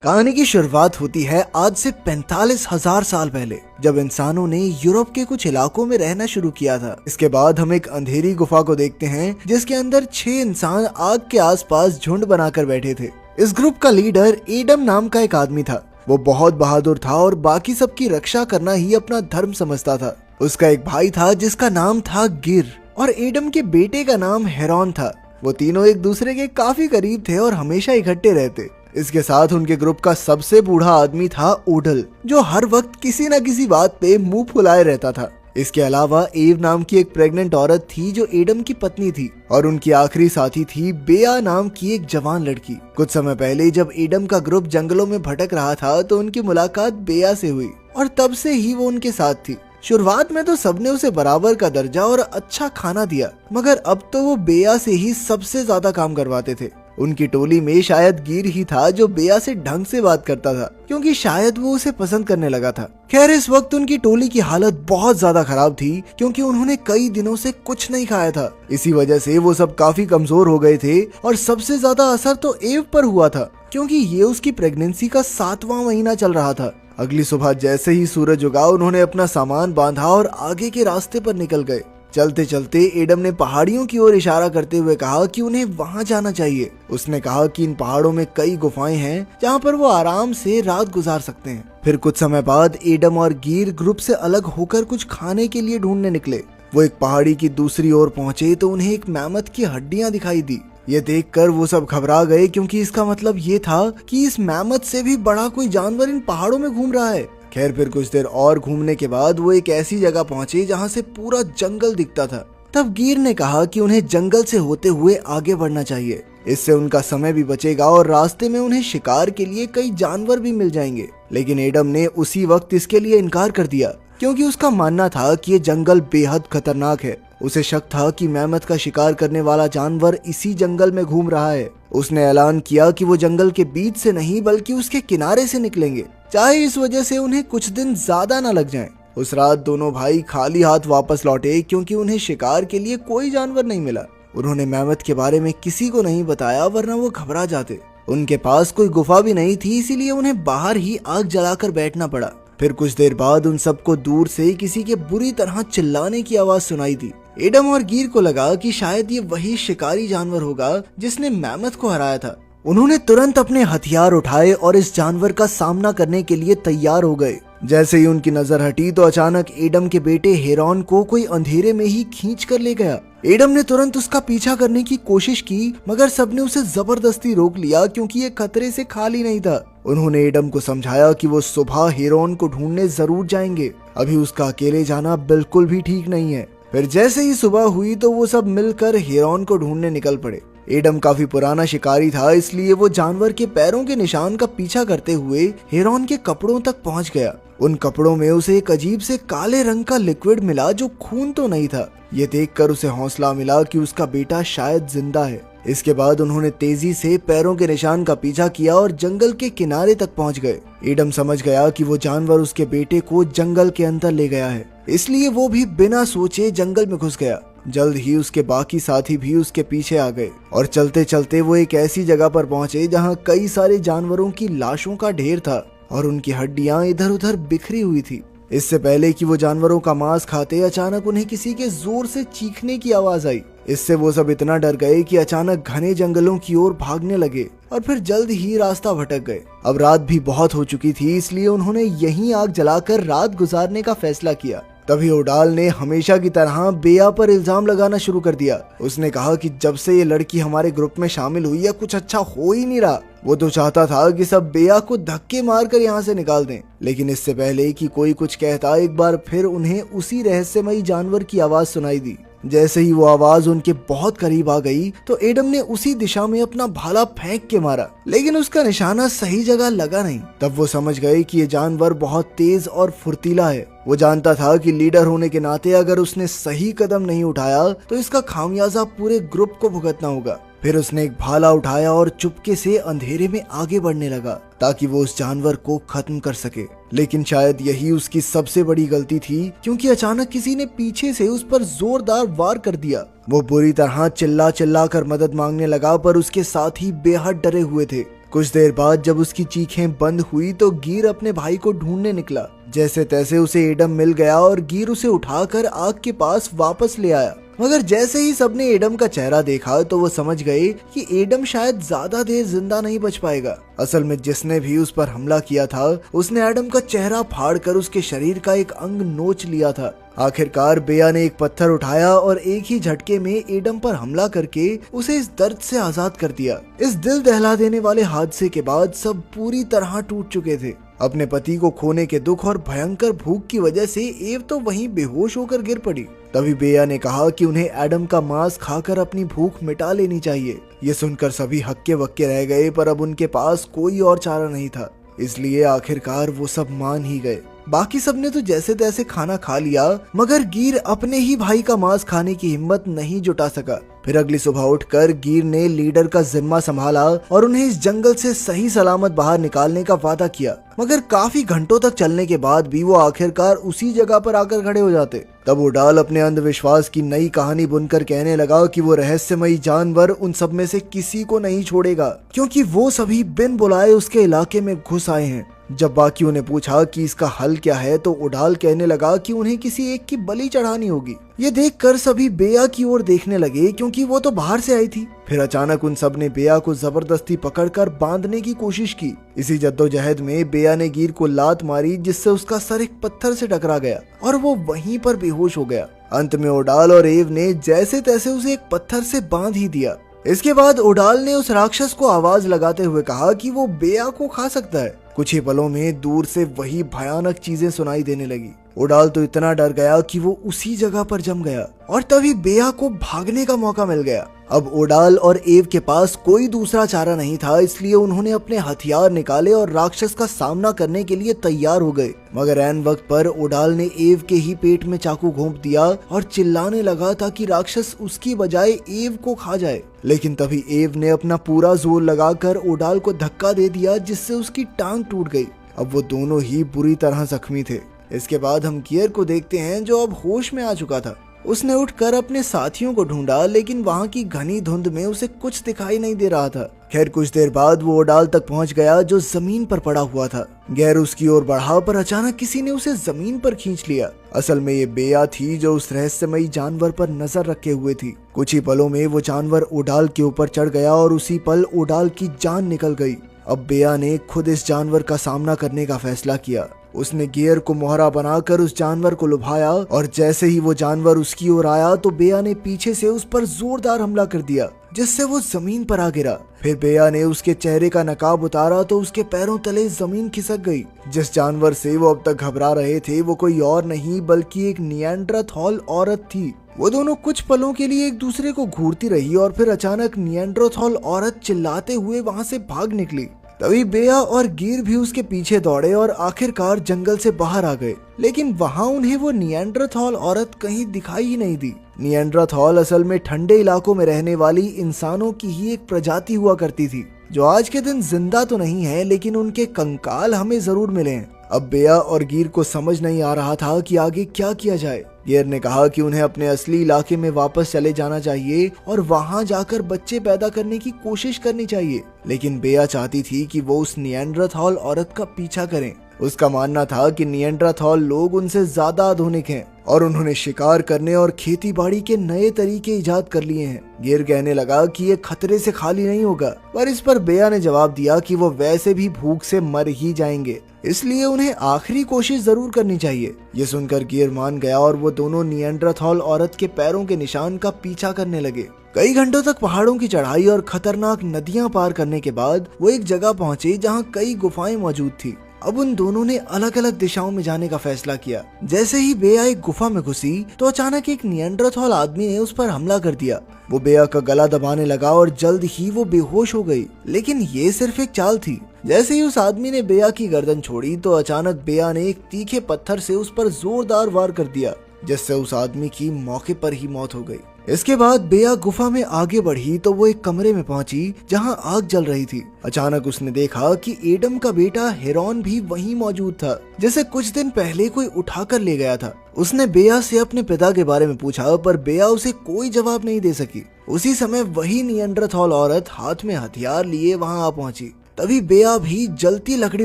कहानी की शुरुआत होती है आज से 45,000 साल पहले, जब इंसानों ने यूरोप के कुछ इलाकों में रहना शुरू किया था। इसके बाद हम एक अंधेरी गुफा को देखते हैं जिसके अंदर 6 इंसान आग के आसपास झुंड बनाकर बैठे थे। इस ग्रुप का लीडर एडम नाम का एक आदमी था। वो बहुत बहादुर था और बाकी सबकी रक्षा करना ही अपना धर्म समझता था। उसका एक भाई था जिसका नाम था गिर और एडम के बेटे का नाम हेरोन था। वो तीनों एक दूसरे के काफी करीब थे और हमेशा इकट्ठे रहते। इसके साथ उनके ग्रुप का सबसे बूढ़ा आदमी था ओडल, जो हर वक्त किसी न किसी बात पे मुंह फुलाए रहता था। इसके अलावा एव नाम की एक प्रेग्नेंट औरत थी जो एडम की पत्नी थी, और उनकी आखिरी साथी थी बेया नाम की एक जवान लड़की। कुछ समय पहले जब एडम का ग्रुप जंगलों में भटक रहा था तो उनकी मुलाकात बेया से हुई और तब से ही वो उनके साथ थी। शुरुआत में तो सबने उसे बराबर का दर्जा और अच्छा खाना दिया, मगर अब तो वो बेया से ही सबसे ज्यादा काम करवाते थे। उनकी टोली में शायद गिर ही था जो बेया से ढंग से बात करता था, क्योंकि शायद वो उसे पसंद करने लगा था। खैर, इस वक्त उनकी टोली की हालत बहुत ज्यादा खराब थी, क्योंकि उन्होंने कई दिनों से कुछ नहीं खाया था। इसी वजह से वो सब काफी कमजोर हो गए थे और सबसे ज्यादा असर तो एव पर हुआ था, क्योंकि ये उसकी प्रेगनेंसी का 7वां महीना चल रहा था। अगली सुबह जैसे ही सूरज उगा, उन्होंने अपना सामान बांधा और आगे के रास्ते पर निकल गए। चलते चलते एडम ने पहाड़ियों की ओर इशारा करते हुए कहा कि उन्हें वहां जाना चाहिए। उसने कहा कि इन पहाड़ों में कई गुफाएं हैं जहां पर वो आराम से रात गुजार सकते हैं। फिर कुछ समय बाद एडम और गिर ग्रुप से अलग होकर कुछ खाने के लिए ढूंढने निकले। वो एक पहाड़ी की दूसरी ओर पहुंचे तो उन्हें एक मैमथ की हड्डियां दिखाई दी। ये देखकर वो सब घबरा गए, क्योंकि इसका मतलब ये था कि इस मैमथ से भी बड़ा कोई जानवर इन पहाड़ों में घूम रहा है। खैर, फिर कुछ देर और घूमने के बाद वो एक ऐसी जगह पहुंचे जहां से पूरा जंगल दिखता था। तब गिर ने कहा कि उन्हें जंगल से होते हुए आगे बढ़ना चाहिए, इससे उनका समय भी बचेगा और रास्ते में उन्हें शिकार के लिए कई जानवर भी मिल जाएंगे। लेकिन एडम ने उसी वक्त इसके लिए इनकार कर दिया, क्योंकि उसका मानना था कि ये जंगल बेहद खतरनाक है। उसे शक था कि मैमथ का शिकार करने वाला जानवर इसी जंगल में घूम रहा है। उसने ऐलान किया कि वो जंगल के बीच से नहीं बल्कि उसके किनारे से निकलेंगे, चाहे इस वजह से उन्हें कुछ दिन ज्यादा न लग जाएं। उस रात दोनों भाई खाली हाथ वापस लौटे, क्योंकि उन्हें शिकार के लिए कोई जानवर नहीं मिला। उन्होंने मैमथ के बारे में किसी को नहीं बताया, वरना वो घबरा जाते। उनके पास कोई गुफा भी नहीं थी, इसीलिए उन्हें बाहर ही आग जलाकर बैठना पड़ा। फिर कुछ देर बाद उन सबको दूर से किसी के बुरी तरह चिल्लाने की आवाज सुनाई दी। एडम और गिर को लगा कि शायद ये वही शिकारी जानवर होगा जिसने मैमथ को हराया था। उन्होंने तुरंत अपने हथियार उठाए और इस जानवर का सामना करने के लिए तैयार हो गए। जैसे ही उनकी नजर हटी तो अचानक एडम के बेटे हेरोन को कोई अंधेरे में ही खींच कर ले गया। एडम ने तुरंत उसका पीछा करने की कोशिश की, मगर सबने उसे जबरदस्ती रोक लिया, क्योंकि ये खतरे से खाली नहीं था। उन्होंने एडम को समझाया कि वो सुबह हेरोन को ढूंढने जरूर जाएंगे, अभी उसका अकेले जाना बिल्कुल भी ठीक नहीं है। फिर जैसे ही सुबह हुई तो वो सब मिलकर हेरोन को ढूंढने निकल पड़े। एडम काफी पुराना शिकारी था, इसलिए वो जानवर के पैरों के निशान का पीछा करते हुए हेरोन के कपड़ों तक पहुंच गया। उन कपड़ों में उसे एक अजीब से काले रंग का लिक्विड मिला, जो खून तो नहीं था। ये देखकर उसे हौसला मिला कि उसका बेटा शायद जिंदा है। इसके बाद उन्होंने तेजी से पैरों के निशान का पीछा किया और जंगल के किनारे तक पहुंच गए। एडम समझ गया कि वो जानवर उसके बेटे को जंगल के अंदर ले गया है, इसलिए वो भी बिना सोचे जंगल में घुस गया। जल्द ही उसके बाकी साथी भी उसके पीछे आ गए और चलते चलते वो एक ऐसी जगह पर पहुंचे जहां कई सारे जानवरों की लाशों का ढेर था और उनकी हड्डियां इधर उधर बिखरी हुई थी। इससे पहले कि वो जानवरों का मांस खाते, अचानक उन्हें किसी के जोर से चीखने की आवाज आई। इससे वो सब इतना डर गए कि अचानक घने जंगलों की ओर भागने लगे और फिर जल्द ही रास्ता भटक गए। अब रात भी बहुत हो चुकी थी, इसलिए उन्होंने यहीं आग जलाकर रात गुजारने का फैसला किया। तभी ओडाल ने हमेशा की तरह बेया पर इल्जाम लगाना शुरू कर दिया। उसने कहा कि जब से ये लड़की हमारे ग्रुप में शामिल हुई है, कुछ अच्छा हो ही नहीं रहा। वो तो चाहता था कि सब बेया को धक्के मारकर यहाँ से निकाल दें। लेकिन इससे पहले कि कोई कुछ कहता, एक बार फिर उन्हें उसी रहस्यमयी जानवर की आवाज सुनाई दी। जैसे ही वो आवाज उनके बहुत करीब आ गई तो एडम ने उसी दिशा में अपना भाला फेंक के मारा, लेकिन उसका निशाना सही जगह लगा नहीं। तब वो समझ गए कि ये जानवर बहुत तेज और फुर्तीला है। वो जानता था कि लीडर होने के नाते अगर उसने सही कदम नहीं उठाया तो इसका खामियाजा पूरे ग्रुप को भुगतना होगा। फिर उसने एक भाला उठाया और चुपके से अंधेरे में आगे बढ़ने लगा, ताकि वो उस जानवर को खत्म कर सके। लेकिन शायद यही उसकी सबसे बड़ी गलती थी, क्योंकि अचानक किसी ने पीछे से उस पर जोरदार वार कर दिया। वो बुरी तरह चिल्ला चिल्ला कर मदद मांगने लगा, पर उसके साथी बेहद डरे हुए थे। कुछ देर बाद जब उसकी चीखें बंद हुई तो गिर अपने भाई को ढूंढने निकला। जैसे तैसे उसे एडम मिल गया और गिर उसे उठाकर आग के पास वापस ले आया। मगर जैसे ही सबने एडम का चेहरा देखा तो वो समझ गए कि एडम शायद ज्यादा देर जिंदा नहीं बच पाएगा। असल में जिसने भी उस पर हमला किया था उसने एडम का चेहरा फाड़कर उसके शरीर का एक अंग नोच लिया था। आखिरकार बेया ने एक पत्थर उठाया और एक ही झटके में एडम पर हमला करके उसे इस दर्द से आजाद कर दिया। इस दिल दहला देने वाले हादसे के बाद सब पूरी तरह टूट चुके थे। अपने पति को खोने के दुख और भयंकर भूख की वजह से एव तो वहीं बेहोश होकर गिर पड़ी। तभी बेया ने कहा कि उन्हें एडम का मांस खाकर अपनी भूख मिटा लेनी चाहिए। ये सुनकर सभी हक्के बक्के रह गए, पर अब उनके पास कोई और चारा नहीं था, इसलिए आखिरकार वो सब मान ही गए। बाकी सबने तो जैसे तैसे खाना खा लिया, मगर गिर अपने ही भाई का मांस खाने की हिम्मत नहीं जुटा सका। फिर अगली सुबह उठकर गिर ने लीडर का जिम्मा संभाला और उन्हें इस जंगल से सही सलामत बाहर निकालने का वादा किया। मगर काफी घंटों तक चलने के बाद भी वो आखिरकार उसी जगह पर आकर खड़े हो जाते। तब उडाल अपने अंधविश्वास की नई कहानी बुनकर कहने लगा कि वो रहस्यमयी जानवर उन सब में से किसी को नहीं छोड़ेगा, क्योंकि वो सभी बिन बुलाए उसके इलाके में घुस आए हैं। जब बाकियों ने पूछा कि इसका हल क्या है तो उडाल कहने लगा कि उन्हें किसी एक की बलि चढ़ानी होगी। ये देखकर सभी बेया की ओर देखने लगे, क्योंकि वो तो बाहर से आई थी। फिर अचानक उन सब ने बेया को जबरदस्ती पकड़कर बांधने की कोशिश की। इसी जद्दोजहद में बेया ने गिर को लात मारी, जिससे उसका सर एक पत्थर से टकरा गया और वो वहीं पर बेहोश हो गया। अंत में उडाल और एव ने जैसे तैसे उसे एक पत्थर से बांध ही दिया। इसके बाद उडाल ने उस राक्षस को आवाज लगाते हुए कहा कि वो बेया को खा सकता है। कुछ ही पलों में दूर से वही भयानक चीजें सुनाई देने लगी। उडाल तो इतना डर गया कि वो उसी जगह पर जम गया और तभी बेया को भागने का मौका मिल गया। अब उडाल और एव के पास कोई दूसरा चारा नहीं था, इसलिए उन्होंने अपने हथियार निकाले और राक्षस का सामना करने के लिए तैयार हो गए। मगर ऐन वक्त पर उडाल ने एव के ही पेट में चाकू घोंप दिया और चिल्लाने लगा ताकि राक्षस उसकी बजाय एव को खा जाए। लेकिन तभी एव ने अपना पूरा जोर लगाकर उडाल को धक्का दे दिया, जिससे उसकी टांग टूट गई। अब वो दोनों ही बुरी तरह जख्मी थे। इसके बाद हम गियर को देखते हैं, जो अब होश में आ चुका था। उसने उठकर अपने साथियों को ढूंढा, लेकिन वहाँ की घनी धुंध में उसे कुछ दिखाई नहीं दे रहा था। खैर कुछ देर बाद वो उडाल तक पहुँच गया, जो जमीन पर पड़ा हुआ था। गैर उसकी ओर बढ़ा, पर अचानक किसी ने उसे जमीन पर खींच लिया। असल में ये बेया थी, जो उस रहस्यमयी जानवर पर नजर रखे हुए थी। कुछ ही पलों में वो जानवर उडाल के ऊपर चढ़ गया और उसी पल उडाल की जान निकल गई। अब बेया ने खुद इस जानवर का सामना करने का फैसला किया। उसने गियर को मोहरा बनाकर उस जानवर को लुभाया और जैसे ही वो जानवर उसकी ओर आया तो बेया ने पीछे से उस पर जोरदार हमला कर दिया, जिससे वो जमीन पर आ गिरा। फिर बेया ने उसके चेहरे का नकाब उतारा तो उसके पैरों तले जमीन खिसक गई। जिस जानवर से वो अब तक घबरा रहे थे वो कोई और नहीं बल्कि एक निएंडरथॉल औरत थी। वो दोनों कुछ पलों के लिए एक दूसरे को घूरती रही और फिर अचानक निएंडरथॉल औरत चिल्लाते हुए वहाँ से भाग निकली। तभी बेया और गिर भी उसके पीछे दौड़े और आखिरकार जंगल से बाहर आ गए, लेकिन वहाँ उन्हें वो निएंडरथॉल औरत कहीं दिखाई ही नहीं दी। निएंडरथॉल असल में ठंडे इलाकों में रहने वाली इंसानों की ही एक प्रजाति हुआ करती थी, जो आज के दिन जिंदा तो नहीं है, लेकिन उनके कंकाल हमें जरूर मिले हैं। अब बेया और गिर को समझ नहीं आ रहा था कि आगे क्या किया जाए। गिर ने कहा कि उन्हें अपने असली इलाके में वापस चले जाना चाहिए और वहां जाकर बच्चे पैदा करने की कोशिश करनी चाहिए, लेकिन बेया चाहती थी कि वो उस निएंडरथॉल औरत का पीछा करें। उसका मानना था कि निएंडरथॉल लोग उनसे ज्यादा आधुनिक हैं और उन्होंने शिकार करने और खेती बाड़ी के नए तरीके इजाद कर लिए हैं। गिर कहने लगा कि ये खतरे से खाली नहीं होगा, पर इस पर बेया ने जवाब दिया कि वो वैसे भी भूख से मर ही जाएंगे, इसलिए उन्हें आखिरी कोशिश जरूर करनी चाहिए। ये सुनकर गिर मान गया और वो दोनों निएंडरथॉल औरत के पैरों के निशान का पीछा करने लगे। कई घंटों तक पहाड़ों की चढ़ाई और खतरनाक नदियां पार करने के बाद वो एक जगह पहुंचे जहां कई गुफाएं मौजूद थी। अब उन दोनों ने अलग अलग दिशाओं में जाने का फैसला किया। जैसे ही बेया एक गुफा में घुसी तो अचानक एक निएंडरथॉल आदमी ने उस पर हमला कर दिया। वो बेया का गला दबाने लगा और जल्द ही वो बेहोश हो गई, लेकिन ये सिर्फ एक चाल थी। जैसे ही उस आदमी ने बेया की गर्दन छोड़ी तो अचानक बेया ने एक तीखे पत्थर से उस पर जोरदार वार कर दिया, जिससे उस आदमी की मौके पर ही मौत हो गई। इसके बाद बेया गुफा में आगे बढ़ी तो वो एक कमरे में पहुंची जहां आग जल रही थी। अचानक उसने देखा कि एडम का बेटा हेरोन भी वहीं मौजूद था, जिसे कुछ दिन पहले कोई उठाकर ले गया था। उसने बेया से अपने पिता के बारे में पूछा, पर बेया उसे कोई जवाब नहीं दे सकी। उसी समय वही निएंडरथॉल औरत हाथ में हथियार लिए वहां आ पहुंची। तभी बेया भी जलती लकड़ी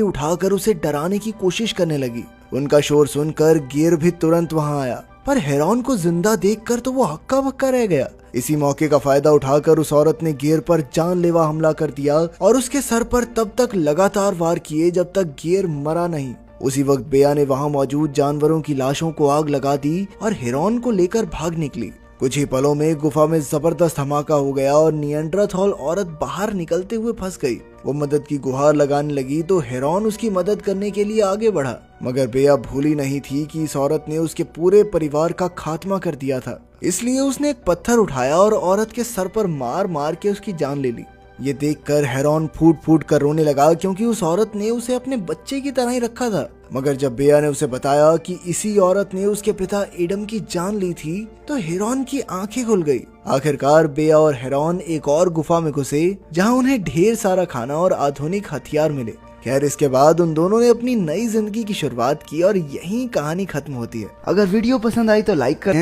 उठाकर उसे डराने की कोशिश करने लगी। उनका शोर सुनकर गियर भी तुरंत वहां आया, पर हेरोन को जिंदा देखकर तो वो हक्का बक्का रह गया। इसी मौके का फायदा उठाकर उस औरत ने गियर पर जानलेवा हमला कर दिया और उसके सर पर तब तक लगातार वार किए जब तक गियर मरा नहीं। उसी वक्त बेया ने वहां मौजूद जानवरों की लाशों को आग लगा दी और हेरोन को लेकर भाग निकली। कुछ ही पलों में गुफा में जबरदस्त धमाका हो गया और निएंडरथॉल औरत बाहर निकलते हुए फंस गई। वो मदद की गुहार लगाने लगी तो हेरोन उसकी मदद करने के लिए आगे बढ़ा, मगर बेया भूली नहीं थी कि इस औरत ने उसके पूरे परिवार का खात्मा कर दिया था। इसलिए उसने एक पत्थर उठाया और औरत के सर पर मार मार के उसकी जान ले ली। ये देखकर हेरोन फूट फूट कर रोने लगा, क्योंकि उस औरत ने उसे अपने बच्चे की तरह ही रखा था। मगर जब बेया ने उसे बताया कि इसी औरत ने उसके पिता एडम की जान ली थी, तो हेरोन की आंखें खुल गई। आखिरकार बेया और हेरोन एक और गुफा में घुसे, जहां उन्हें ढेर सारा खाना और आधुनिक हथियार मिले। खैर, इसके बाद उन दोनों ने अपनी नई जिंदगी की शुरुआत की और यहीं कहानी खत्म होती है। अगर वीडियो पसंद आई तो लाइक करें।